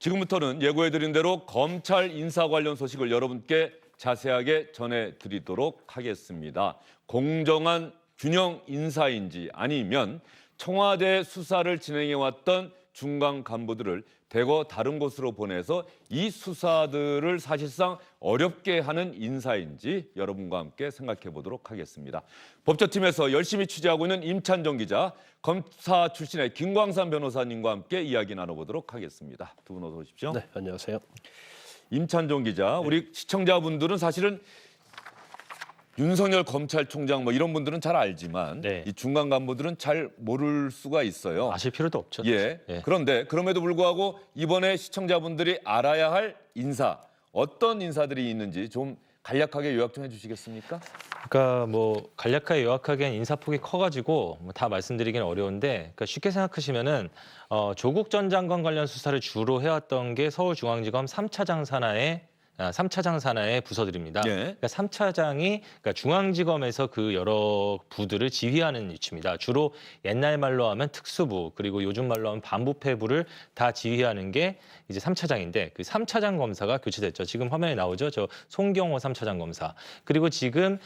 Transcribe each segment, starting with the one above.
지금부터는 예고해드린 대로 검찰 인사 관련 소식을 여러분께 자세하게 전해드리도록 하겠습니다. 공정한 균형 인사인지 아니면 청와대 수사를 진행해왔던 중간 간부들을 대거 다른 곳으로 보내서 이 수사들을 사실상 어렵게 하는 인사인지 여러분과 함께 생각해 보도록 하겠습니다. 법조팀에서 열심히 취재하고 있는 임찬종 기자, 검사 출신의 김광산 변호사님과 함께 이야기 나눠보도록 하겠습니다. 두 분 어서 오십시오. 네, 안녕하세요. 임찬종 기자, 우리 시청자분들은 사실은 윤석열 검찰총장 뭐 이런 분들은 잘 알지만 네. 이 중간 간부들은 잘 모를 수가 있어요. 아실 필요도 없죠. 예. 예. 그런데 그럼에도 불구하고 이번에 시청자분들이 알아야 할 인사, 어떤 인사들이 있는지 좀 간략하게 요약 좀 해주시겠습니까? 그러니까 뭐 간략하게 요약하기엔 인사폭이 커가지고 뭐 다 말씀드리기는 어려운데, 그러니까 쉽게 생각하시면은 조국 전 장관 관련 수사를 주로 해왔던 게 서울중앙지검 3차장 산하의 부서들입니다. 예. 그러니까 3차장이 그러니까 중앙지검에서 그 여러 부들을 지휘하는 위치입니다. 주로 옛날 말로 하면 특수부, 그리고 요즘 말로 하면 반부패부를 다 지휘하는 게 이제 3차장인데, 그 3차장 검사가 교체됐죠. 지금 화면에 나오죠. 저 송경호 3차장 검사. 그리고 지금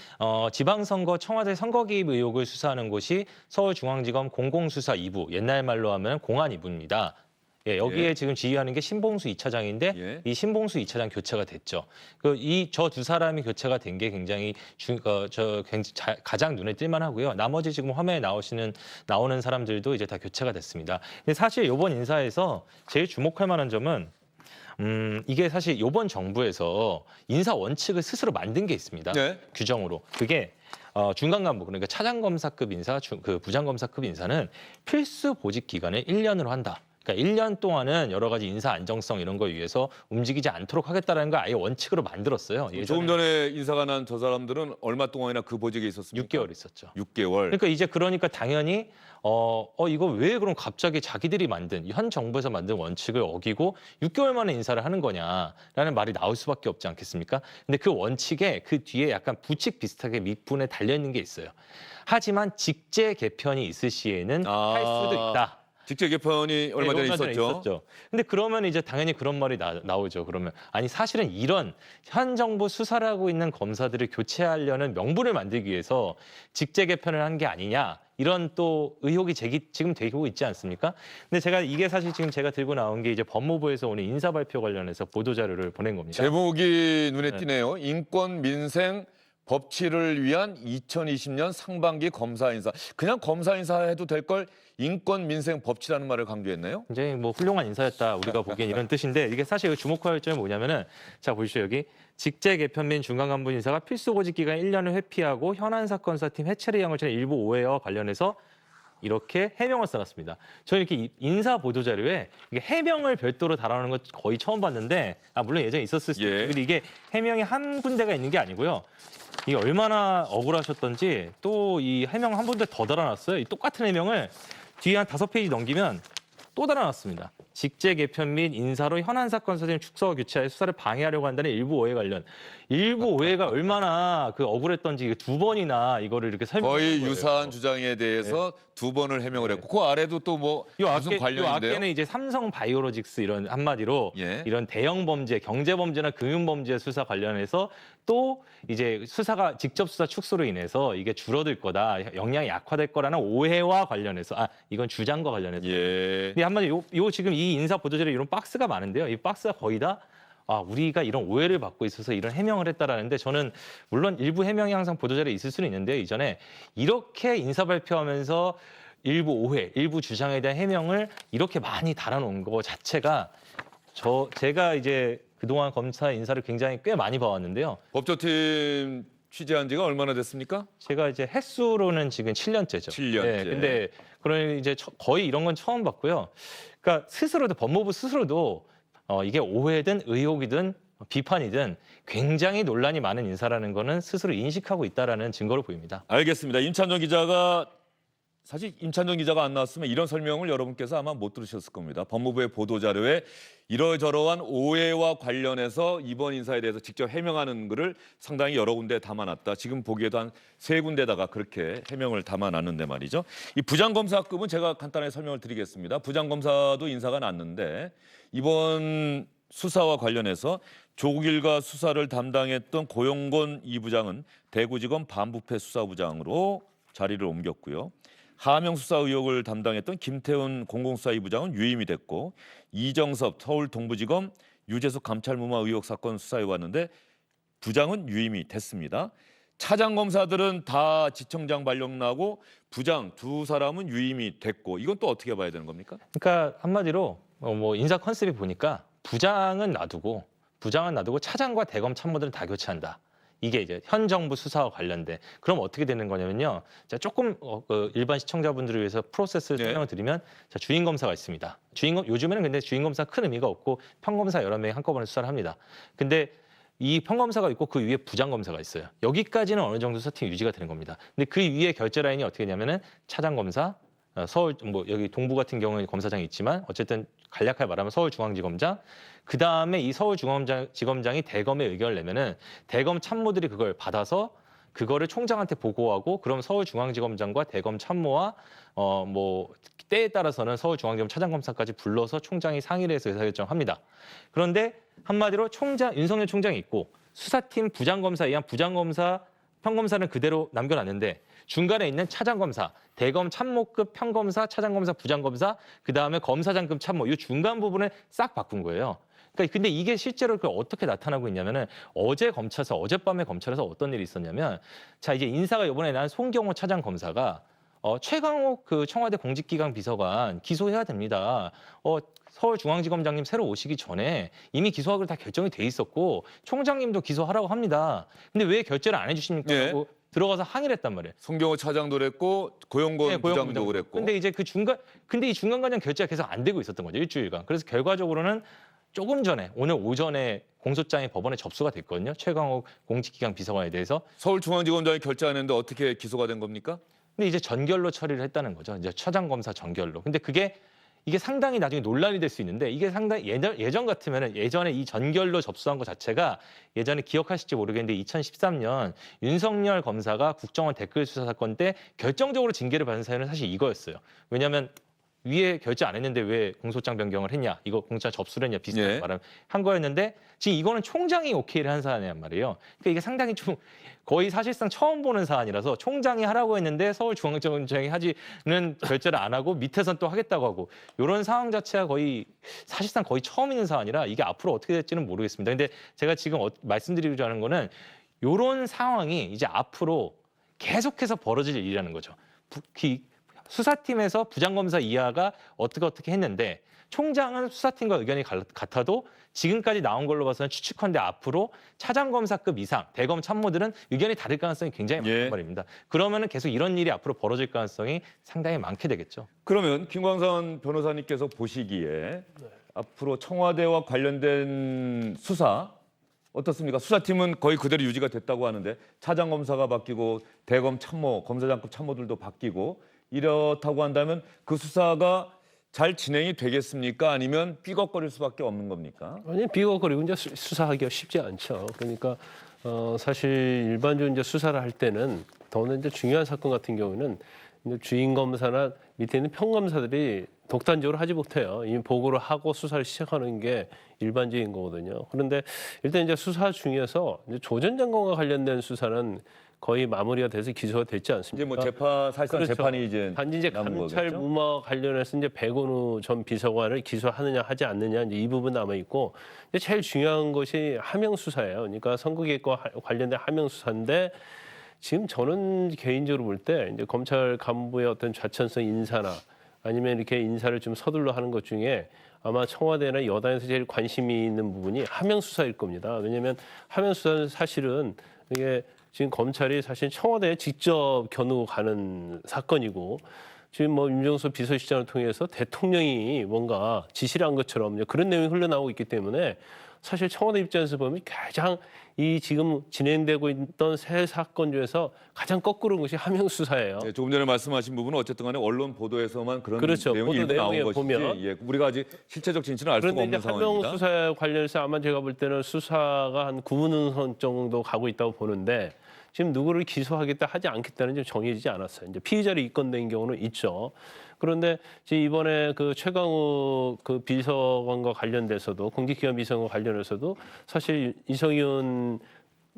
지방선거 청와대 선거 개입 의혹을 수사하는 곳이 서울중앙지검 공공수사 2부, 옛날 말로 하면 공안 2부입니다. 예, 여기에 예. 지금 지휘하는 게 신봉수 2차장인데 예. 이 신봉수 2차장 교체가 됐죠. 저 두 사람이 교체가 된 게 굉장히 가장 눈에 띌만 하고요. 나머지 지금 화면에 나오는 사람들도 이제 다 교체가 됐습니다. 근데 사실 이번 인사에서 제일 주목할 만한 점은 이게 사실 이번 정부에서 인사 원칙을 스스로 만든 게 있습니다. 네. 규정으로. 그게 중간 간부, 그러니까 차장검사급 인사, 그 부장검사급 인사는 필수 보직 기간을 1년으로 한다. 그러니까 1년 동안은 여러 가지 인사 안정성 이런 거 위해서 움직이지 않도록 하겠다라는 걸 아예 원칙으로 만들었어요. 조금 전에 인사가 난 저 사람들은 얼마 동안이나 그 보직에 있었습니까? 6개월 있었죠. 6개월. 그러니까 당연히 이거 왜 그럼 갑자기 자기들이 만든 현 정부에서 만든 원칙을 어기고 6개월 만에 인사를 하는 거냐라는 말이 나올 수밖에 없지 않겠습니까? 근데 그 원칙에 그 뒤에 약간 부칙 비슷하게 밑분에 달려 있는 게 있어요. 하지만 직제 개편이 있을 시에는 할 수도 있다. 직제 개편이 얼마 전에 있었죠. 있었죠. 근데 그러면 이제 당연히 그런 말이 나오죠. 그러면 아니 사실은 이런 현 정부 수사를 하고 있는 검사들을 교체하려는 명분을 만들기 위해서 직제 개편을 한 게 아니냐. 이런 또 의혹이 지금 되고 있지 않습니까? 근데 이게 사실 지금 제가 들고 나온 게 이제 법무부에서 오늘 인사 발표 관련해서 보도 자료를 보낸 겁니다. 제목이 눈에 띄네요. 인권 민생 법치를 위한 2020년 상반기 검사 인사. 그냥 검사 인사 해도 될 걸 인권 민생 법치라는 말을 강조했네요. 굉장히 뭐 훌륭한 인사였다 우리가 보기엔 이런 뜻인데, 이게 사실 주목할 점이 뭐냐면은 자 보시죠. 여기 직제 개편 및 중간 간부 인사가 필수 보직 기간 1년을 회피하고 현안 사건 수사팀 해체를 양을 일부 오해와 관련해서 이렇게 해명을 써놨습니다. 저는 이렇게 인사 보도 자료에 이게 해명을 별도로 달아놓는 거 거의 처음 봤는데, 물론 예전에 있었을 수도 있고, 근데 이게 해명이 한 군데가 있는 게 아니고요. 이게 얼마나 억울하셨던지 또 이 해명 한 군데 더 달아놨어요. 이 똑같은 해명을 뒤에 한 5페이지 넘기면 또 달아놨습니다. 직제 개편 및 인사로 현안 사건 수사팀 축소와 교체하여 수사를 방해하려고 한다는 일부 오해 관련. 일부 오해가 얼마나 억울했던지 2번이나 이거를 이렇게 설명한 거의 거예요. 유사한 주장에 대해서 2번을 해명을 했고 그 아래도 또 뭐 무슨 관련인데요? 앞에는 이제 삼성 바이오로직스 이런 한마디로 예. 이런 대형 범죄, 경제 범죄나 금융 범죄 수사 관련해서 또 이제 수사가 직접 수사 축소로 인해서 이게 줄어들 거다, 역량이 약화될 거라는 오해와 관련해서 이건 주장과 관련해서. 예. 근데 한마디 요 지금 이 인사 보도자료 이런 박스가 많은데요. 이 박스가 거의 다 우리가 이런 오해를 받고 있어서 이런 해명을 했다라는데, 저는 물론 일부 해명이 항상 보도자료에 있을 수는 있는데 이전에 이렇게 인사 발표하면서 일부 오해, 일부 주장에 대한 해명을 이렇게 많이 달아놓은 거 자체가 제가 이제 그동안 검사 인사를 굉장히 꽤 많이 봐왔는데요. 법조팀 취재한 지가 얼마나 됐습니까? 제가 이제 횟수로는 지금 7년째죠. 7년째. 네, 근데 그런 이제 거의 이런 건 처음 봤고요. 그러니까 법무부 스스로도 이게 오해든 의혹이든 비판이든 굉장히 논란이 많은 인사라는 거는 스스로 인식하고 있다라는 증거를 보입니다. 알겠습니다. 임찬종 기자가 사실 임찬정 기자가 안 나왔으면 이런 설명을 여러분께서 아마 못 들으셨을 겁니다. 법무부의 보도자료에 이러저러한 오해와 관련해서 이번 인사에 대해서 직접 해명하는 글을 상당히 여러 군데 담아놨다. 지금 보기에도 한 3군데다가 그렇게 해명을 담아놨는데 말이죠. 이 부장검사급은 제가 간단하게 설명을 드리겠습니다. 부장검사도 인사가 났는데 이번 수사와 관련해서 조국 일가 수사를 담당했던 고용곤 2부장은 대구지검 반부패 수사부장으로 자리를 옮겼고요. 하명 수사 의혹을 담당했던 김태훈 공공수사 2부장은 유임이 됐고 이정섭 서울 동부지검 유재석 감찰무마 의혹 사건 수사에 왔는데 부장은 유임이 됐습니다. 차장 검사들은 다 지청장 발령 나고 부장 2사람은 유임이 됐고 이건 또 어떻게 봐야 되는 겁니까? 그러니까 한마디로 뭐 인사 컨셉이 보니까 부장은 놔두고 차장과 대검 참모들은 다 교체한다. 이게 이제 현 정부 수사와 관련된. 그럼 어떻게 되는 거냐면요. 자, 조금 일반 시청자분들을 위해서 프로세스를 네. 설명을 드리면 자, 주인 검사가 있습니다. 요즘에는 근데 주인 검사 큰 의미가 없고 평검사 여러 명이 한꺼번에 수사를 합니다. 근데 이 평검사가 있고 그 위에 부장검사가 있어요. 여기까지는 어느 정도 수사팀 유지가 되는 겁니다. 근데 그 위에 결제 라인이 어떻게 되냐면은 차장검사, 서울 뭐 여기 동부 같은 경우는 검사장이 있지만 어쨌든 간략하게 말하면 서울중앙지검장, 그 다음에 이 서울중앙지검장이 대검에 의견을 내면은 대검 참모들이 그걸 받아서 그거를 총장한테 보고하고 그럼 서울중앙지검장과 대검 참모와 뭐 때에 따라서는 서울중앙지검 차장검사까지 불러서 총장이 상의를 해서 의사결정합니다. 그런데 한마디로 윤석열 총장이 있고 수사팀 부장검사에 의한 부장검사, 평검사는 그대로 남겨놨는데 중간에 있는 차장검사, 대검 참모급 평검사, 차장검사, 부장검사, 그다음에 검사장급 참모 이 중간 부분을 싹 바꾼 거예요. 그러니까 근데 이게 실제로 어떻게 나타나고 있냐면은 어젯밤에 검찰에서 어떤 일이 있었냐면 자 이제 인사가 이번에 난 송경호 차장검사가 최강욱 그 청와대 공직기강 비서관 기소해야 됩니다. 서울중앙지검장님 새로 오시기 전에 이미 기소하기로 다 결정이 돼 있었고 총장님도 기소하라고 합니다. 근데 왜 결재를 안 해주십니까? 네. 하고 들어가서 항의를 했단 말이에요. 송경호 차장도 그랬고 고용곤 부장도 그랬고. 근데 이제 근데 이 중간 과정 결제가 계속 안 되고 있었던 거죠. 일주일간. 그래서 결과적으로는 조금 전에 오늘 오전에 공소장이 법원에 접수가 됐거든요. 최강욱 공직기강 비서관에 대해서. 서울중앙지검장이 결재 안 했는데 어떻게 기소가 된 겁니까? 근데 이제 전결로 처리를 했다는 거죠. 이제 차장검사 전결로. 근데 이게 상당히 나중에 논란이 될 수 있는데 이게 상당히 예전 같으면은 예전에 이 전결로 접수한 것 자체가 예전에 기억하실지 모르겠는데 2013년 윤석열 검사가 국정원 댓글 수사 사건 때 결정적으로 징계를 받은 사연은 사실 이거였어요. 왜냐하면 위에 결재 안 했는데 왜 공소장 변경을 했냐, 이거 공소장 접수를 했냐 비슷한 예. 말을 한 거였는데 지금 이거는 총장이 오케이를 한 사안이란 말이에요. 그러니까 이게 상당히 좀 거의 사실상 처음 보는 사안이라서 총장이 하라고 했는데 서울중앙지검장이 하지는 결재를 안 하고 밑에선 또 하겠다고 하고 이런 상황 자체가 사실상 거의 처음 있는 사안이라 이게 앞으로 어떻게 될지는 모르겠습니다. 근데 제가 지금 말씀드리고자 하는 거는 이런 상황이 이제 앞으로 계속해서 벌어질 일이라는 거죠. 수사팀에서 부장검사 이하가 어떻게 했는데 총장은 수사팀과 의견이 같아도 지금까지 나온 걸로 봐서는 추측컨대 앞으로 차장검사급 이상 대검 참모들은 의견이 다를 가능성이 굉장히 많단 말입니다. 그러면은 계속 이런 일이 앞으로 벌어질 가능성이 상당히 많게 되겠죠. 그러면 김광선 변호사님께서 보시기에 앞으로 청와대와 관련된 수사 어떻습니까? 수사팀은 거의 그대로 유지가 됐다고 하는데 차장검사가 바뀌고 대검 참모, 검사장급 참모들도 바뀌고 이렇다고 한다면 그 수사가 잘 진행이 되겠습니까? 아니면 삐걱거릴 수밖에 없는 겁니까? 아니 삐걱거리고 이제 수사하기가 쉽지 않죠. 그러니까 사실 일반적으로 이제 수사를 할 때는 더는 이제 중요한 사건 같은 경우는 이제 주인 검사나 밑에 있는 평검사들이 독단적으로 하지 못해요. 이미 보고를 하고 수사를 시작하는 게 일반적인 거거든요. 그런데 일단 이제 수사 중에서 이제 조 전 장관과 관련된 수사는 거의 마무리가 돼서 기소가 됐지 않습니까? 이제 뭐 사실상 그렇죠. 재판이 이제 단지 이제 남은 감찰 거겠죠? 무마 관련해서 이제 백운우 전 비서관을 기소하느냐 하지 않느냐 이제 이 부분 남아 있고 제일 중요한 것이 하명 수사예요. 그러니까 선거개혁과 관련된 하명 수사인데 지금 저는 개인적으로 볼 때 이제 검찰 간부의 어떤 좌천성 인사나 아니면 이렇게 인사를 좀 서둘러 하는 것 중에 아마 청와대나 여당에서 제일 관심이 있는 부분이 하명 수사일 겁니다. 왜냐하면 하명 수사는 사실은 이게 지금 검찰이 사실 청와대에 직접 겨누고 가는 사건이고 지금 뭐 윤정수 비서실장을 통해서 대통령이 뭔가 지시를 한 것처럼 그런 내용이 흘러나오고 있기 때문에 사실 청와대 입장에서 보면 가장 이 지금 진행되고 있던 새 사건 중에서 가장 거꾸로운 것이 하명 수사예요. 네, 조금 전에 말씀하신 부분은 어쨌든 간에 언론 보도에서만 그런 그렇죠. 내용이 보도 일부 나온 내용에 것이지 보면. 예, 우리가 아직 실체적 진실은 알 수가 그런데 없는 이제 하명 상황입니다. 수사에 관련해서 아마 제가 볼 때는 수사가 한 9분 정도 가고 있다고 보는데 지금 누구를 기소하겠다 하지 않겠다는 좀 정해지지 않았어요. 이제 피의자로 입건된 경우는 있죠. 그런데 지금 이번에 그 최강욱 그 비서관과 관련돼서도 공직기관 비서관과 관련해서도 사실 이성윤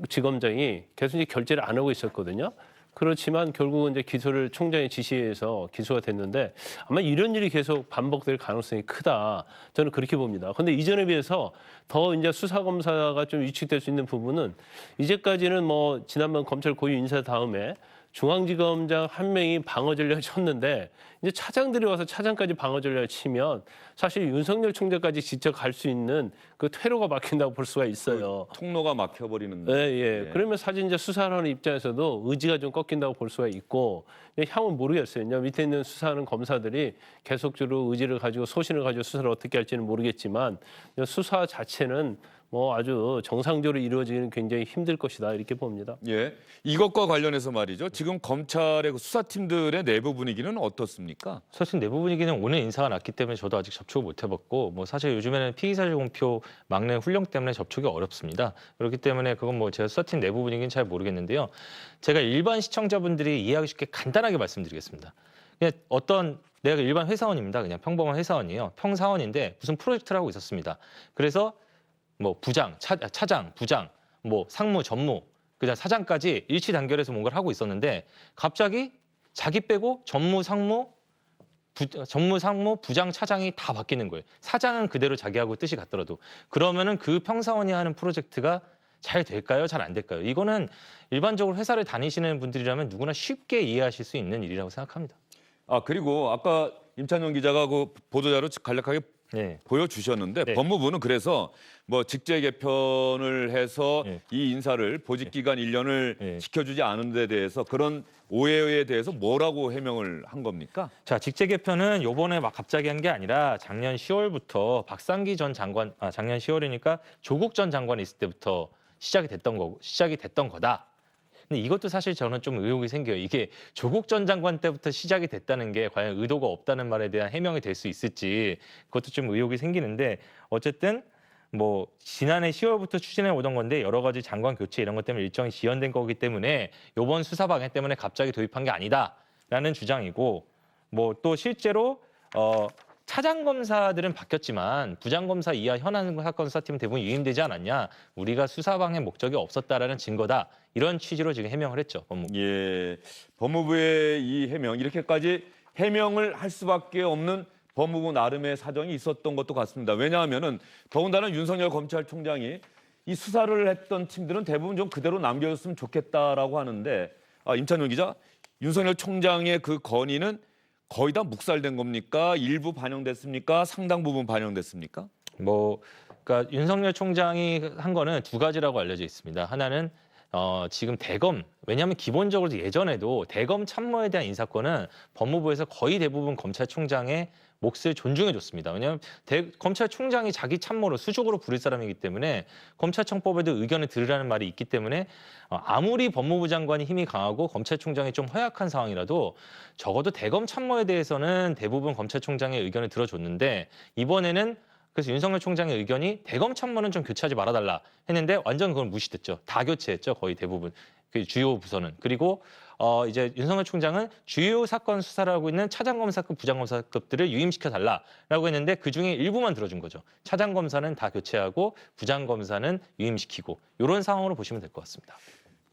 지검장이 계속 이제 결재를 안 하고 있었거든요. 그렇지만 결국은 이제 기소를 총장의 지시에서 기소가 됐는데 아마 이런 일이 계속 반복될 가능성이 크다. 저는 그렇게 봅니다. 그런데 이전에 비해서 더 이제 수사 검사가 좀 위축될 수 있는 부분은 이제까지는 뭐 지난번 검찰 고위 인사 다음에 중앙지검장 한 명이 방어 전략을 쳤는데 이제 차장들이 와서 차장까지 방어 전략을 치면 사실 윤석열 총장까지 직접 갈 수 있는 그 퇴로가 막힌다고 볼 수가 있어요. 통로가 막혀버리는. 예, 예. 예. 그러면 사실 이제 수사하는 입장에서도 의지가 좀 꺾인다고 볼 수가 있고 향은 모르겠어요. 이제 밑에 있는 수사하는 검사들이 계속적으로 의지를 가지고 소신을 가지고 수사를 어떻게 할지는 모르겠지만 수사 자체는 뭐 아주 정상적으로 이루어지기는 굉장히 힘들 것이다 이렇게 봅니다. 예, 이것과 관련해서 말이죠. 지금 검찰의 그 수사팀들의 내부 분위기는 어떻습니까? 사실 내부 분위기는 오늘 인사가 났기 때문에 저도 아직 접촉을 못 해봤고 뭐 사실 요즘에는 피의사실 공표 막내 훈령 때문에 접촉이 어렵습니다. 그렇기 때문에 그건 뭐 제가 수사팀 내부 분위기는 잘 모르겠는데요. 제가 일반 시청자분들이 이해하기 쉽게 간단하게 말씀드리겠습니다. 그냥 내가 일반 회사원입니다. 그냥 평범한 회사원이에요. 평사원인데 무슨 프로젝트를 하고 있었습니다. 그래서 뭐 부장, 차장, 부장, 뭐 상무, 전무, 그다음 사장까지 일치 단결해서 뭔가를 하고 있었는데 갑자기 자기 빼고 전무, 상무, 부장, 차장이 다 바뀌는 거예요. 사장은 그대로 자기하고 뜻이 같더라도 그러면은 그 평사원이 하는 프로젝트가 잘 될까요? 잘 안 될까요? 이거는 일반적으로 회사를 다니시는 분들이라면 누구나 쉽게 이해하실 수 있는 일이라고 생각합니다. 아, 그리고 아까 임찬용 기자가 그 보도자료 간략하게 네. 보여주셨는데 네. 법무부는 그래서 뭐 직제 개편을 해서 네. 이 인사를 보직기간 1년을 네. 지켜주지 않은 데 대해서 그런 오해에 대해서 뭐라고 해명을 한 겁니까? 자, 직제 개편은 요번에 막 갑자기 한 게 아니라 작년 10월부터 박상기 전 장관, 작년 10월이니까 조국 전 장관이 있을 때부터 시작이 됐던 거다. 근데 이것도 사실 저는 좀 의혹이 생겨요. 이게 조국 전 장관 때부터 시작이 됐다는 게 과연 의도가 없다는 말에 대한 해명이 될 수 있을지 그것도 좀 의혹이 생기는데 어쨌든 뭐 지난해 10월부터 추진해 오던 건데 여러 가지 장관 교체 이런 것 때문에 일정이 지연된 거기 때문에 이번 수사 방해 때문에 갑자기 도입한 게 아니다라는 주장이고 뭐 또 실제로 차장 검사들은 바뀌었지만 부장 검사 이하 현안 사건 수사팀은 대부분 유임되지 않았냐? 우리가 수사 방해 목적이 없었다라는 증거다. 이런 취지로 지금 해명을 했죠. 법무부. 예, 법무부의 이 해명 이렇게까지 해명을 할 수밖에 없는 법무부 나름의 사정이 있었던 것도 같습니다. 왜냐하면은 더군다나 윤석열 검찰총장이 이 수사를 했던 팀들은 대부분 좀 그대로 남겨줬으면 좋겠다라고 하는데 임찬용 기자, 윤석열 총장의 그 건의는 거의 다 묵살된 겁니까? 일부 반영됐습니까? 상당 부분 반영됐습니까? 그러니까 윤석열 총장이 한 거는 두 가지라고 알려져 있습니다. 하나는 지금 대검, 왜냐하면 기본적으로 예전에도 대검 참모에 대한 인사권은 법무부에서 거의 대부분 검찰총장의 몫을 존중해줬습니다. 왜냐하면 검찰총장이 자기 참모로 수직으로 부릴 사람이기 때문에 검찰청법에도 의견을 들으라는 말이 있기 때문에 아무리 법무부 장관이 힘이 강하고 검찰총장이 좀 허약한 상황이라도 적어도 대검 참모에 대해서는 대부분 검찰총장의 의견을 들어줬는데 이번에는 그래서 윤석열 총장의 의견이 대검 참모는 좀 교체하지 말아달라 했는데 완전 그건 무시됐죠. 다 교체했죠. 거의 대부분. 그 주요 부서는. 그리고 이제 윤석열 총장은 주요 사건 수사를 하고 있는 차장검사급, 부장검사급들을 유임시켜 달라라고 했는데 그중에 일부만 들어준 거죠. 차장검사는 다 교체하고 부장검사는 유임시키고 이런 상황으로 보시면 될 것 같습니다.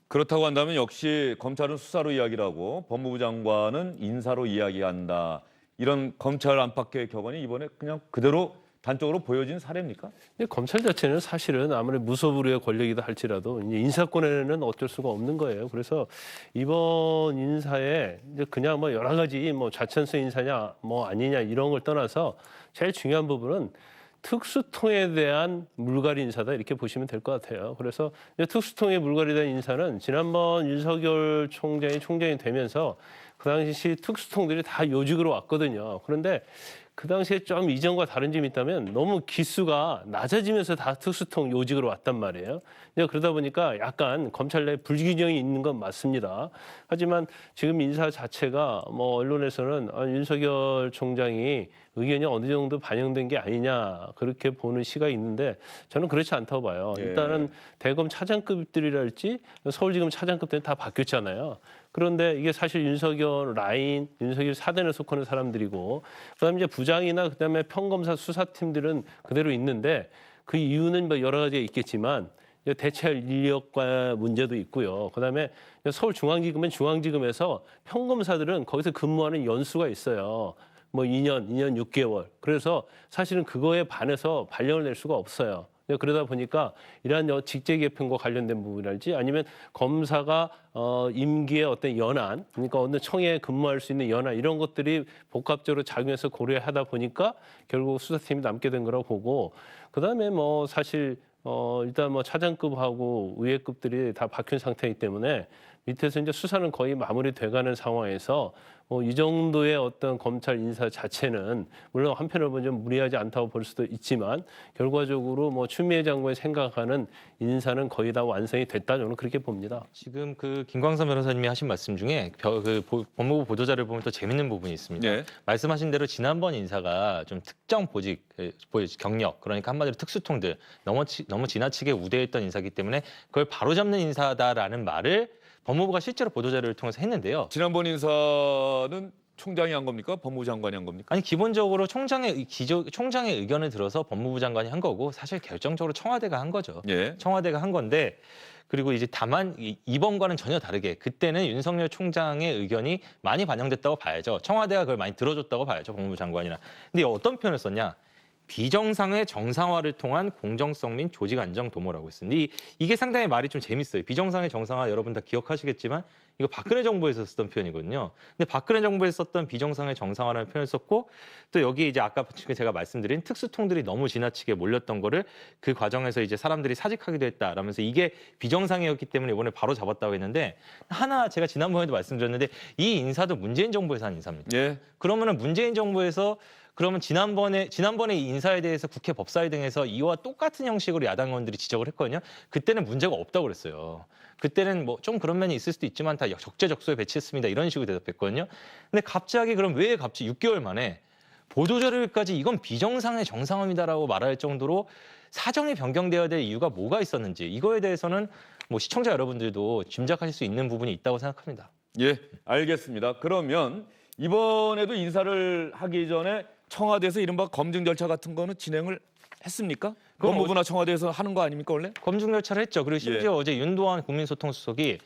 그렇다고 한다면 역시 검찰은 수사로 이야기를 하고 법무부 장관은 인사로 이야기한다. 이런 검찰 안팎의 격언이 이번에 그냥 그대로 단적으로 보여진 사례입니까? 검찰 자체는 사실은 아무리 무소불위의 권력이다 할지라도 이제 인사권에는 어쩔 수가 없는 거예요. 그래서 이번 인사에 이제 그냥 뭐 여러 가지 뭐 좌천수 인사냐 뭐 아니냐 이런 걸 떠나서 제일 중요한 부분은 특수통에 대한 물갈이 인사다 이렇게 보시면 될 것 같아요. 그래서 특수통의 물갈이에 대한 인사는 지난번 윤석열 총장이 되면서 그 당시 특수통들이 다 요직으로 왔거든요. 그런데 그 당시에 좀 이전과 다른 점이 있다면 너무 기수가 낮아지면서 다 특수통 요직으로 왔단 말이에요. 그러다 보니까 약간 검찰 내 불균형이 있는 건 맞습니다. 하지만 지금 인사 자체가 뭐 언론에서는 윤석열 총장이 의견이 어느 정도 반영된 게 아니냐 그렇게 보는 시각이 있는데 저는 그렇지 않다고 봐요. 예. 일단은 대검 차장급들이랄지 서울지검 차장급들은 다 바뀌었잖아요. 그런데 이게 사실 윤석열 라인, 윤석열 사단에 속하는 사람들이고 그다음에 이제 부장이나 그다음에 평검사 수사팀들은 그대로 있는데 그 이유는 뭐 여러 가지가 있겠지만 대체할 인력과 문제도 있고요. 그다음에 서울중앙지검은 중앙지검에서 평검사들은 거기서 근무하는 연수가 있어요. 뭐 2년 6개월. 그래서 사실은 그거에 반해서 발령을 낼 수가 없어요. 그러다 보니까 이러한 직제 개편과 관련된 부분이랄지 아니면 검사가 임기의 어떤 연한, 그러니까 어느 청에 근무할 수 있는 연한 이런 것들이 복합적으로 작용해서 고려하다 보니까 결국 수사팀이 남게 된 거라고 보고 그다음에 뭐 사실 일단 뭐 차장급하고 위에급들이 다 바뀐 상태이기 때문에 밑에서 이제 수사는 거의 마무리돼가는 상황에서 이 정도의 어떤 검찰 인사 자체는 물론 한편으로 보면 좀 무리하지 않다고 볼 수도 있지만 결과적으로 뭐 추미애 장관이 생각하는 인사는 거의 다 완성이 됐다 저는 그렇게 봅니다. 지금 그 김광선 변호사님이 하신 말씀 중에 법무부 보도자를 보면 또 재밌는 부분이 있습니다. 네. 말씀하신 대로 지난번 인사가 좀 특정 보직 경력 그러니까 한마디로 특수통들 너무 지나치게 우대했던 인사이기 때문에 그걸 바로잡는 인사다라는 말을 법무부가 실제로 보도자료를 통해서 했는데요. 지난번 인사는 총장이 한 겁니까? 법무부 장관이 한 겁니까? 아니 기본적으로 총장의 의견을 들어서 법무부 장관이 한 거고 사실 결정적으로 청와대가 한 거죠. 예. 청와대가 한 건데 그리고 이제 다만 이번과는 전혀 다르게 그때는 윤석열 총장의 의견이 많이 반영됐다고 봐야죠. 청와대가 그걸 많이 들어줬다고 봐야죠. 법무부 장관이나. 근데 어떤 표현을 썼냐? 비정상의 정상화를 통한 공정성 및 조직 안정 도모라고 했습니다. 이게 상당히 말이 좀 재밌어요. 비정상의 정상화 여러분 다 기억하시겠지만 이거 박근혜 정부에서 썼던 표현이거든요. 근데 박근혜 정부에서 썼던 비정상의 정상화라는 표현을 썼고 또 여기 이제 아까 제가 말씀드린 특수통들이 너무 지나치게 몰렸던 거를 그 과정에서 이제 사람들이 사직하기도 했다라면서 이게 비정상이었기 때문에 이번에 바로 잡았다고 했는데 하나 제가 지난번에도 말씀드렸는데 이 인사도 문재인 정부에서 한 인사입니다. 예. 그러면은 문재인 정부에서 그러면 지난번에 이 인사에 대해서 국회 법사위 등에서 이와 똑같은 형식으로 야당 의원들이 지적을 했거든요. 그때는 문제가 없다고 그랬어요. 그때는 뭐 좀 그런 면이 있을 수도 있지만 다 적재적소에 배치했습니다. 이런 식으로 대답했거든요. 근데 갑자기 그럼 왜 갑자기 6개월 만에 보도자료까지 이건 비정상의 정상화입니다라고 말할 정도로 사정이 변경되어야 될 이유가 뭐가 있었는지 이거에 대해서는 뭐 시청자 여러분들도 짐작하실 수 있는 부분이 있다고 생각합니다. 예, 알겠습니다. 그러면 이번에도 인사를 하기 전에 청와대에서 이른바 검증 절차 같은 거는 진행을 했습니까? 법무부나 청와대에서 하는 거 아닙니까 원래? 검증 절차를 했죠. 그리고 심지어 어제 윤도한 국민소통수석이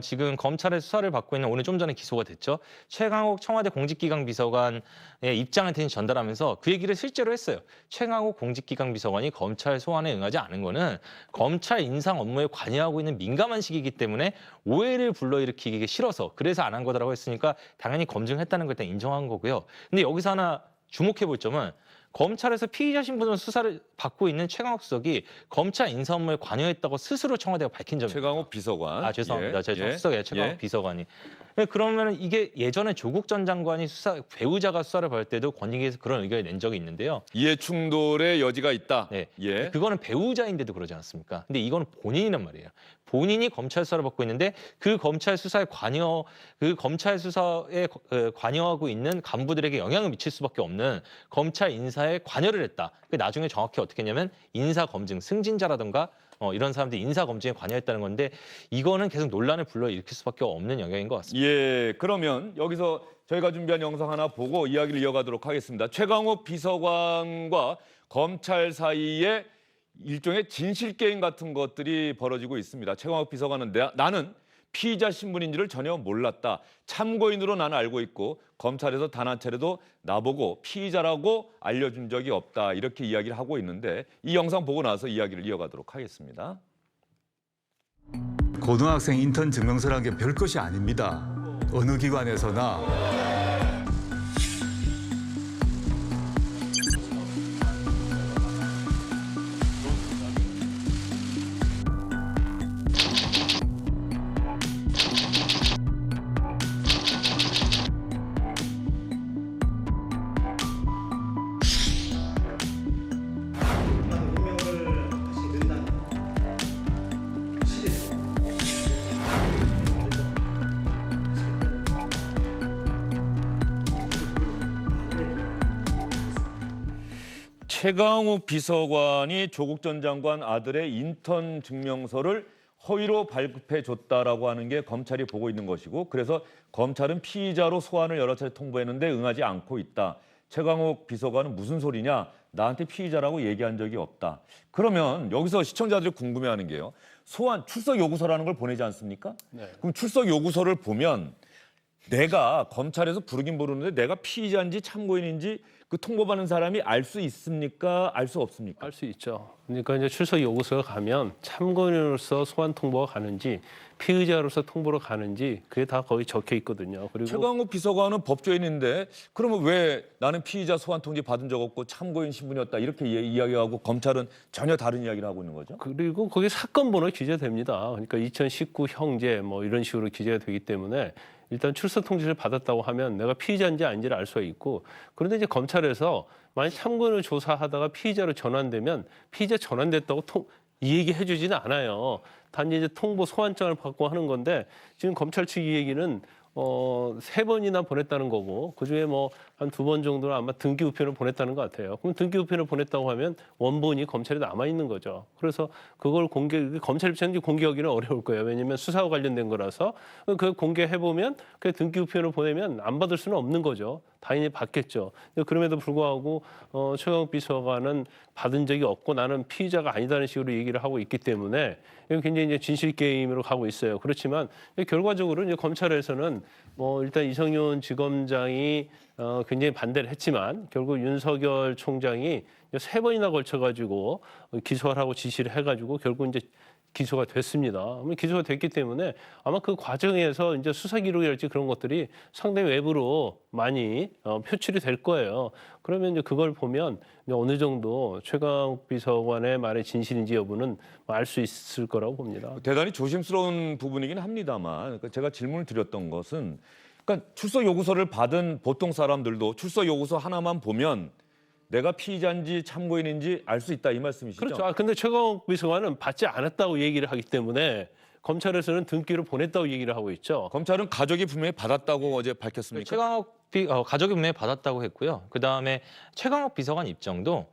지금 검찰의 수사를 받고 있는 오늘 좀 전에 기소가 됐죠. 최강욱 청와대 공직기강 비서관의 입장을 대신 전달하면서 그 얘기를 실제로 했어요. 최강욱 공직기강 비서관이 검찰 소환에 응하지 않은 거는 검찰 인상 업무에 관여하고 있는 민감한 시기이기 때문에 오해를 불러일으키기 싫어서 그래서 안 한 거다라고 했으니까 당연히 검증했다는 걸 일단 인정한 거고요. 근데 여기서 하나 주목해 볼 점은 검찰에서 피의자 신분으로 수사를 받고 있는 최강욱 수석이 검찰 인사 업무에 관여했다고 스스로 청와대가 밝힌 점입니다. 최강욱 비서관. 죄송합니다. 제가 수석이에요. 최강욱 예. 비서관이. 그러면 이게 예전에 조국 전 장관이 배우자가 수사를 받을 때도 권익위에서 그런 의견을 낸 적이 있는데요. 이해 충돌의 여지가 있다. 네. 예. 그거는 배우자인데도 그러지 않습니까? 근데 이거는 본인이란 말이에요. 본인이 검찰 수사를 받고 있는데 그 검찰 수사에 관여하고 있는 간부들에게 영향을 미칠 수밖에 없는 검찰 인사에 관여를 했다. 나중에 정확히 어떻게 했냐면 인사 검증 승진자라든가 이런 사람들이 인사 검증에 관여했다는 건데 이거는 계속 논란을 불러일으킬 수밖에 없는 영역인 것 같습니다. 예, 그러면 여기서 저희가 준비한 영상 하나 보고 이야기를 이어가도록 하겠습니다. 최강욱 비서관과 검찰 사이에 일종의 진실 게임 같은 것들이 벌어지고 있습니다. 최강욱 비서관은 나는 피의자 신분인지를 전혀 몰랐다. 참고인으로 나는 알고 있고 검찰에서 단 한 차례도 나보고 피의자라고 알려준 적이 없다. 이렇게 이야기를 하고 있는데 이 영상 보고 나서 이야기를 이어가도록 하겠습니다. 고등학생 인턴 증명서라는 게 별것이 아닙니다. 어느 기관에서나 최강욱 비서관이 조국 전 장관 아들의 인턴 증명서를 허위로 발급해 줬다라고 하는 게 검찰이 보고 있는 것이고, 그래서 검찰은 피의자로 소환을 여러 차례 통보했는데 응하지 않고 있다. 최강욱 비서관은 무슨 소리냐? 나한테 피의자라고 얘기한 적이 없다. 그러면 여기서 시청자들이 궁금해하는 게요. 소환 출석 요구서라는 걸 보내지 않습니까? 네. 그럼 출석 요구서를 보면 내가 검찰에서 부르긴 부르는데 내가 피의자인지 참고인인지 그 통보받는 사람이 알 수 있습니까? 알 수 없습니까? 알 수 있죠. 그러니까 이제 출석 요구서가 가면 참고인으로서 소환 통보가 가는지 피의자로서 통보로 가는지 그게 다 거의 적혀 있거든요. 그리고 최강욱 비서관은 법조인인데 그러면 왜 나는 피의자 소환 통지 받은 적 없고 참고인 신분이었다 이렇게 이야기하고 검찰은 전혀 다른 이야기를 하고 있는 거죠? 그리고 거기 사건 번호 기재됩니다. 그러니까 2019 형제 뭐 이런 식으로 기재가 되기 때문에 일단 출석 통지를 받았다고 하면 내가 피의자인지 아닌지를 알 수가 있고, 그런데 이제 검찰에서 만약 참고인을 조사하다가 피의자로 전환되면 피의자 전환됐다고 이 얘기 해주지는 않아요. 단지 이제 통보 소환장을 받고 하는 건데 지금 검찰 측 이 얘기는 3번이나 보냈다는 거고 그중에 뭐 한 2번 정도는 아마 등기 우편을 보냈다는 것 같아요. 그럼 등기 우편을 보냈다고 하면 원본이 검찰에 남아 있는 거죠. 그래서 그걸 검찰 입장에서 공개하기는 어려울 거예요. 왜냐하면 수사와 관련된 거라서 그 공개해 보면 그 등기 우편을 보내면 안 받을 수는 없는 거죠. 당연히 받겠죠. 그럼에도 불구하고 최강욱 비서관은 받은 적이 없고 나는 피의자가 아니다는 식으로 얘기를 하고 있기 때문에 굉장히 이제 진실 게임으로 가고 있어요. 그렇지만 결과적으로 이제 검찰에서는 뭐 일단 이성윤 지검장이 굉장히 반대를 했지만 결국 윤석열 총장이 3번이나 걸쳐가지고 기소하라고 지시를 해가지고 결국 이제 기소가 됐습니다. 기소가 됐기 때문에 아마 그 과정에서 이제 수사 기록이랄지 그런 것들이 상당히 외부로 많이 표출이 될 거예요. 그러면 이제 그걸 보면 이제 어느 정도 최강욱 비서관의 말의 진실인지 여부는 알 수 있을 거라고 봅니다. 대단히 조심스러운 부분이긴 합니다만 그러니까 제가 질문을 드렸던 것은 그러니까 출석 요구서를 받은 보통 사람들도 출석 요구서 하나만 보면 내가 피의자인지 참고인인지 알 수 있다 이 말씀이시죠? 그렇죠. 근데 최강욱 비서관은 받지 않았다고 얘기를 하기 때문에 검찰에서는 등기를 보냈다고 얘기를 하고 있죠. 검찰은 가족이 분명히 받았다고 어제 밝혔습니까? 최강욱 가족이 분명히 받았다고 했고요. 그다음에 최강욱 비서관 입장도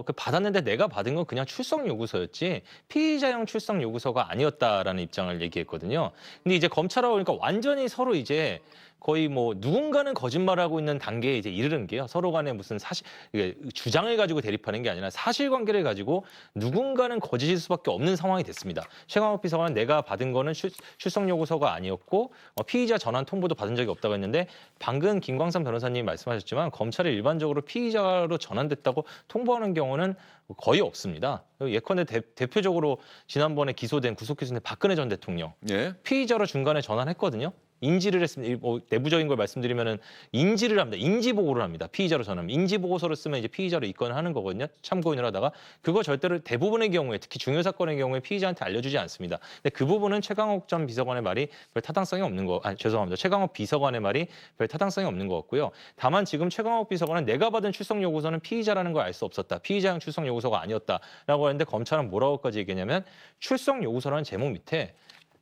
그 받았는데 내가 받은 건 그냥 출석 요구서였지 피의자용 출석 요구서가 아니었다라는 입장을 얘기했거든요. 근데 이제 검찰하고 그러니까 완전히 서로 이제 거의 뭐 누군가는 거짓말하고 있는 단계에 이제 이르는 게요. 서로 간에 무슨 주장을 가지고 대립하는 게 아니라 사실관계를 가지고 누군가는 거짓일 수밖에 없는 상황이 됐습니다. 최강욱 비서관은 내가 받은 거는 출석 요구서가 아니었고 피의자 전환 통보도 받은 적이 없다고 했는데 방금 김광삼 변호사님이 말씀하셨지만 검찰이 일반적으로 피의자로 전환됐다고 통보하는 경우는 거의 없습니다. 예컨대 대표적으로 지난번에 구속 기소된 박근혜 전 대통령 예. 피의자로 중간에 전환했거든요. 인지를 했습니다. 뭐 내부적인 걸 말씀드리면은 인지를 합니다. 인지 보고를 합니다. 피의자로 전환. 인지 보고서를 쓰면 이제 피의자로 입건을 하는 거거든요. 참고인을 하다가 그거 절대로 대부분의 경우에 특히 중요 사건의 경우에 피의자한테 알려주지 않습니다. 근데 그 부분은 최강욱 전 비서관의 말이 별 타당성이 없는 거. 죄송합니다. 최강욱 비서관의 말이 별 타당성이 없는 것 같고요. 다만 지금 최강욱 비서관은 내가 받은 출석 요구서는 피의자라는 걸 알 수 없었다. 피의자용 출석 요구서가 아니었다라고 하는데 검찰은 뭐라고까지 얘기했냐면 출석 요구서라는 제목 밑에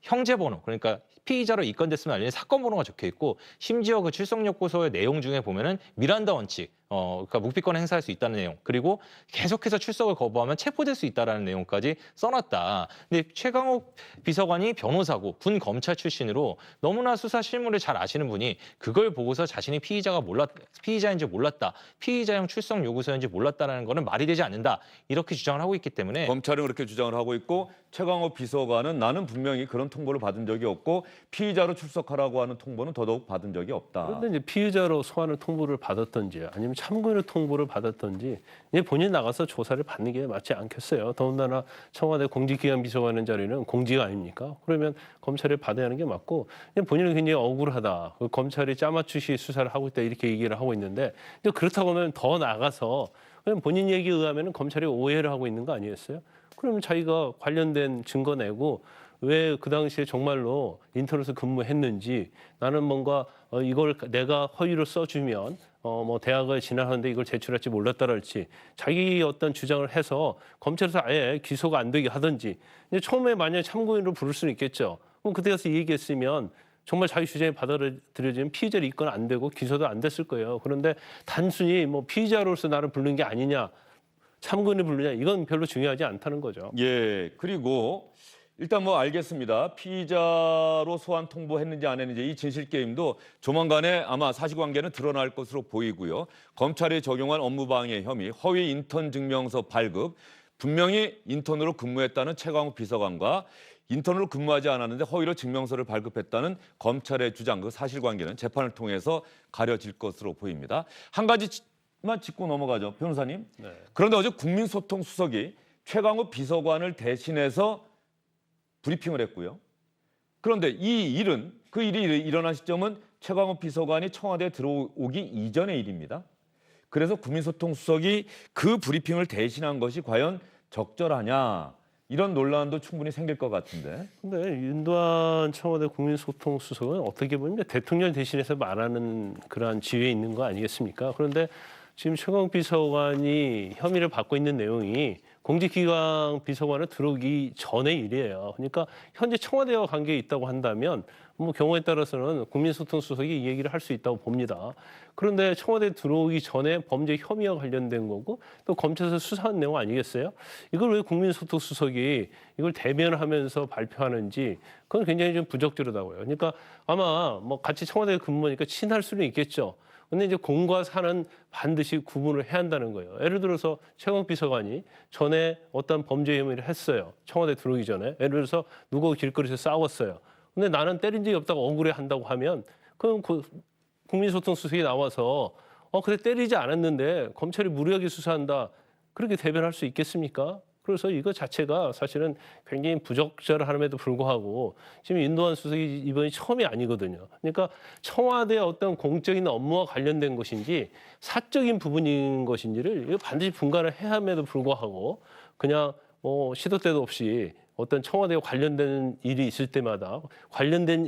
형제 번호 그러니까 피의자로 입건됐으면 알리는 사건 번호가 적혀 있고 심지어 그 출석 요구서의 내용 중에 보면은 미란다 원칙 그러니까 묵비권을 행사할 수 있다는 내용 그리고 계속해서 출석을 거부하면 체포될 수 있다라는 내용까지 써놨다. 근데 최강욱 비서관이 변호사고 군 검찰 출신으로 너무나 수사 실무를 잘 아시는 분이 그걸 보고서 자신이 피의자인지 몰랐다. 피의자용 출석 요구서인지 몰랐다라는 거는 말이 되지 않는다. 이렇게 주장을 하고 있기 때문에 검찰은 그렇게 주장을 하고 있고 최강욱 비서관은 나는 분명히 그런 통보를 받은 적이 없고 피의자로 출석하라고 하는 통보는 더더욱 받은 적이 없다. 그런데 이제 피의자로 소환을 통보를 받았던지 아니면 참고인의 통보를 받았던지 이제 본인 나가서 조사를 받는 게 맞지 않겠어요. 더군다나 청와대 공직기관 비서관의 자리는 공직 아닙니까? 그러면 검찰이 받아야 하는 게 맞고 본인은 굉장히 억울하다. 검찰이 짜맞추시 수사를 하고 있다 이렇게 얘기를 하고 있는데 그렇다고 하면 더 나가서 그냥 본인 얘기에 의하면 검찰이 오해를 하고 있는 거 아니었어요? 그러면 자기가 관련된 증거 내고 왜 그 당시에 정말로 인터넷에서 근무했는지 나는 뭔가 이걸 내가 허위로 써주면 뭐 대학을 진학하는데 이걸 제출할지 몰랐다랄지 자기 어떤 주장을 해서 검찰에서 아예 기소가 안 되게 하든지 이제 처음에 만약에 참고인으로 부를 수는 있겠죠. 그럼 그때 가서 얘기했으면 정말 자기 주장이 받아들여지면 피의자를 입건 안 되고 기소도 안 됐을 거예요. 그런데 단순히 뭐 피의자로서 나를 부르는 게 아니냐. 참고인을 부르냐 이건 별로 중요하지 않다는 거죠. 예, 그리고 일단 뭐 알겠습니다. 피의자로 소환 통보했는지 안 했는지 이 진실 게임도 조만간에 아마 사실관계는 드러날 것으로 보이고요. 검찰이 적용한 업무방해 혐의, 허위 인턴 증명서 발급, 분명히 인턴으로 근무했다는 최광욱 비서관과 인턴으로 근무하지 않았는데 허위로 증명서를 발급했다는 검찰의 주장, 그 사실관계는 재판을 통해서 가려질 것으로 보입니다. 한 가지만 짚고 넘어가죠, 변호사님. 네. 그런데 어제 국민소통수석이 최광욱 비서관을 대신해서 브리핑을 했고요. 그런데 이 일은 그 일이 일어난 시점은 최광욱 비서관이 청와대에 들어오기 이전의 일입니다. 그래서 국민소통수석이 그 브리핑을 대신한 것이 과연 적절하냐 이런 논란도 충분히 생길 것 같은데. 근데 윤도한 청와대 국민소통수석은 어떻게 보면 대통령 대신해서 말하는 그러한 지위에 있는 거 아니겠습니까? 그런데 지금 최광욱 비서관이 혐의를 받고 있는 내용이 공직기강 비서관을 들어오기 전의 일이에요. 그러니까 현재 청와대와 관계에 있다고 한다면 뭐 경우에 따라서는 국민소통수석이 이 얘기를 할 수 있다고 봅니다. 그런데 청와대 들어오기 전에 범죄 혐의와 관련된 거고 또 검찰에서 수사한 내용 아니겠어요? 이걸 왜 국민소통수석이 이걸 대면하면서 발표하는지 그건 굉장히 좀 부적절하다고요. 그러니까 아마 뭐 같이 청와대에 근무하니까 친할 수는 있겠죠. 근데 이제 공과 사는 반드시 구분을 해야 한다는 거예요. 예를 들어서 최광욱 비서관이 전에 어떤 범죄 혐의를 했어요. 청와대 들어오기 전에. 예를 들어서 누구 길거리에서 싸웠어요. 근데 나는 때린 적이 없다고 억울해 한다고 하면 그럼 국민소통수석이 나와서 그래 때리지 않았는데 검찰이 무리하게 수사한다. 그렇게 대변할 수 있겠습니까? 그래서 이거 자체가 사실은 굉장히 부적절함에도 불구하고 지금 윤도한 수석이 이번이 처음이 아니거든요. 그러니까 청와대의 어떤 공적인 업무와 관련된 것인지 사적인 부분인 것인지를 이거 반드시 분간을 해야 함에도 불구하고 그냥 시도 때도 없이 어떤 청와대와 관련된 일이 있을 때마다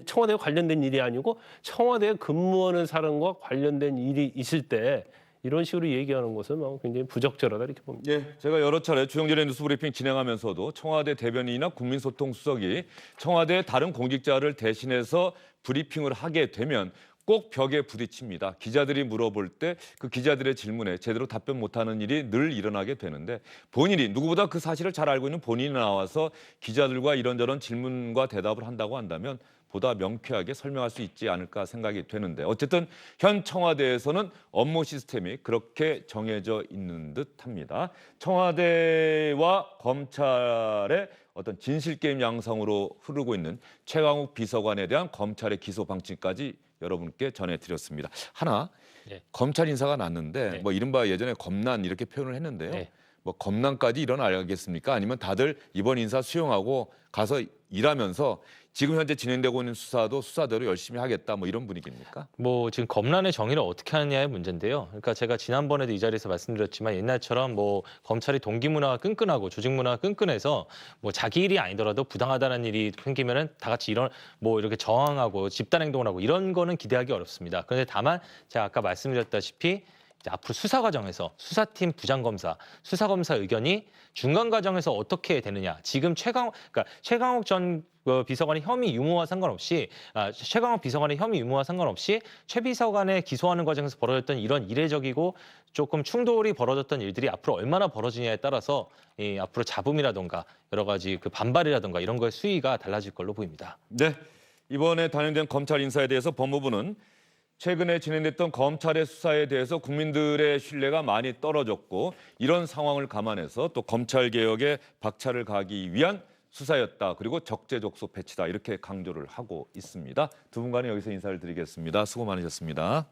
청와대와 관련된 일이 아니고 청와대에 근무하는 사람과 관련된 일이 있을 때 이런 식으로 얘기하는 것은 굉장히 부적절하다 이렇게 봅니다. 예, 제가 여러 차례 주영진의 뉴스브리핑 진행하면서도 청와대 대변인이나 국민소통수석이 청와대의 다른 공직자를 대신해서 브리핑을 하게 되면 꼭 벽에 부딪힙니다. 기자들이 물어볼 때 그 기자들의 질문에 제대로 답변 못하는 일이 늘 일어나게 되는데 본인이 누구보다 그 사실을 잘 알고 있는 본인이 나와서 기자들과 이런저런 질문과 대답을 한다고 한다면 보다 명쾌하게 설명할 수 있지 않을까 생각이 되는데 어쨌든 현 청와대에서는 업무 시스템이 그렇게 정해져 있는 듯합니다. 청와대와 검찰의 어떤 진실게임 양상으로 흐르고 있는 최광욱 비서관에 대한 검찰의 기소 방침까지 여러분께 전해드렸습니다. 하나, 네. 검찰 인사가 났는데 네. 뭐 이른바 예전에 검난 이렇게 표현을 했는데요. 네. 뭐 검난까지 일어나겠습니까? 아니면 다들 이번 인사 수용하고 가서 일하면서 지금 현재 진행되고 있는 수사도 수사대로 열심히 하겠다 뭐 이런 분위기입니까? 뭐 지금 검란의 정의를 어떻게 하느냐의 문제인데요. 그러니까 제가 지난번에도 이 자리에서 말씀드렸지만 옛날처럼 뭐 검찰이 동기 문화가 끈끈하고 조직 문화가 끈끈해서 뭐 자기 일이 아니더라도 부당하다는 일이 생기면은 다 같이 이렇게 저항하고 집단 행동을 하고 이런 거는 기대하기 어렵습니다. 그런데 다만 제가 아까 말씀드렸다시피 앞으로 수사 과정에서 수사팀 부장검사, 수사검사 의견이 중간 과정에서 어떻게 되느냐. 지금 최광욱 전 비서관의 혐의 유무와 상관없이 최광욱 비서관의 혐의 유무와 상관없이 최 비서관의 기소하는 과정에서 벌어졌던 이런 이례적이고 조금 충돌이 벌어졌던 일들이 앞으로 얼마나 벌어지냐에 따라서 앞으로 잡음이라든가 여러 가지 그 반발이라든가 이런 거의 수위가 달라질 걸로 보입니다. 네, 이번에 단행된 검찰 인사에 대해서 법무부는 최근에 진행됐던 검찰의 수사에 대해서 국민들의 신뢰가 많이 떨어졌고 이런 상황을 감안해서 또 검찰 개혁에 박차를 가기 위한 수사였다. 그리고 적재적소 배치다. 이렇게 강조를 하고 있습니다. 두 분과는 여기서 인사를 드리겠습니다. 수고 많으셨습니다.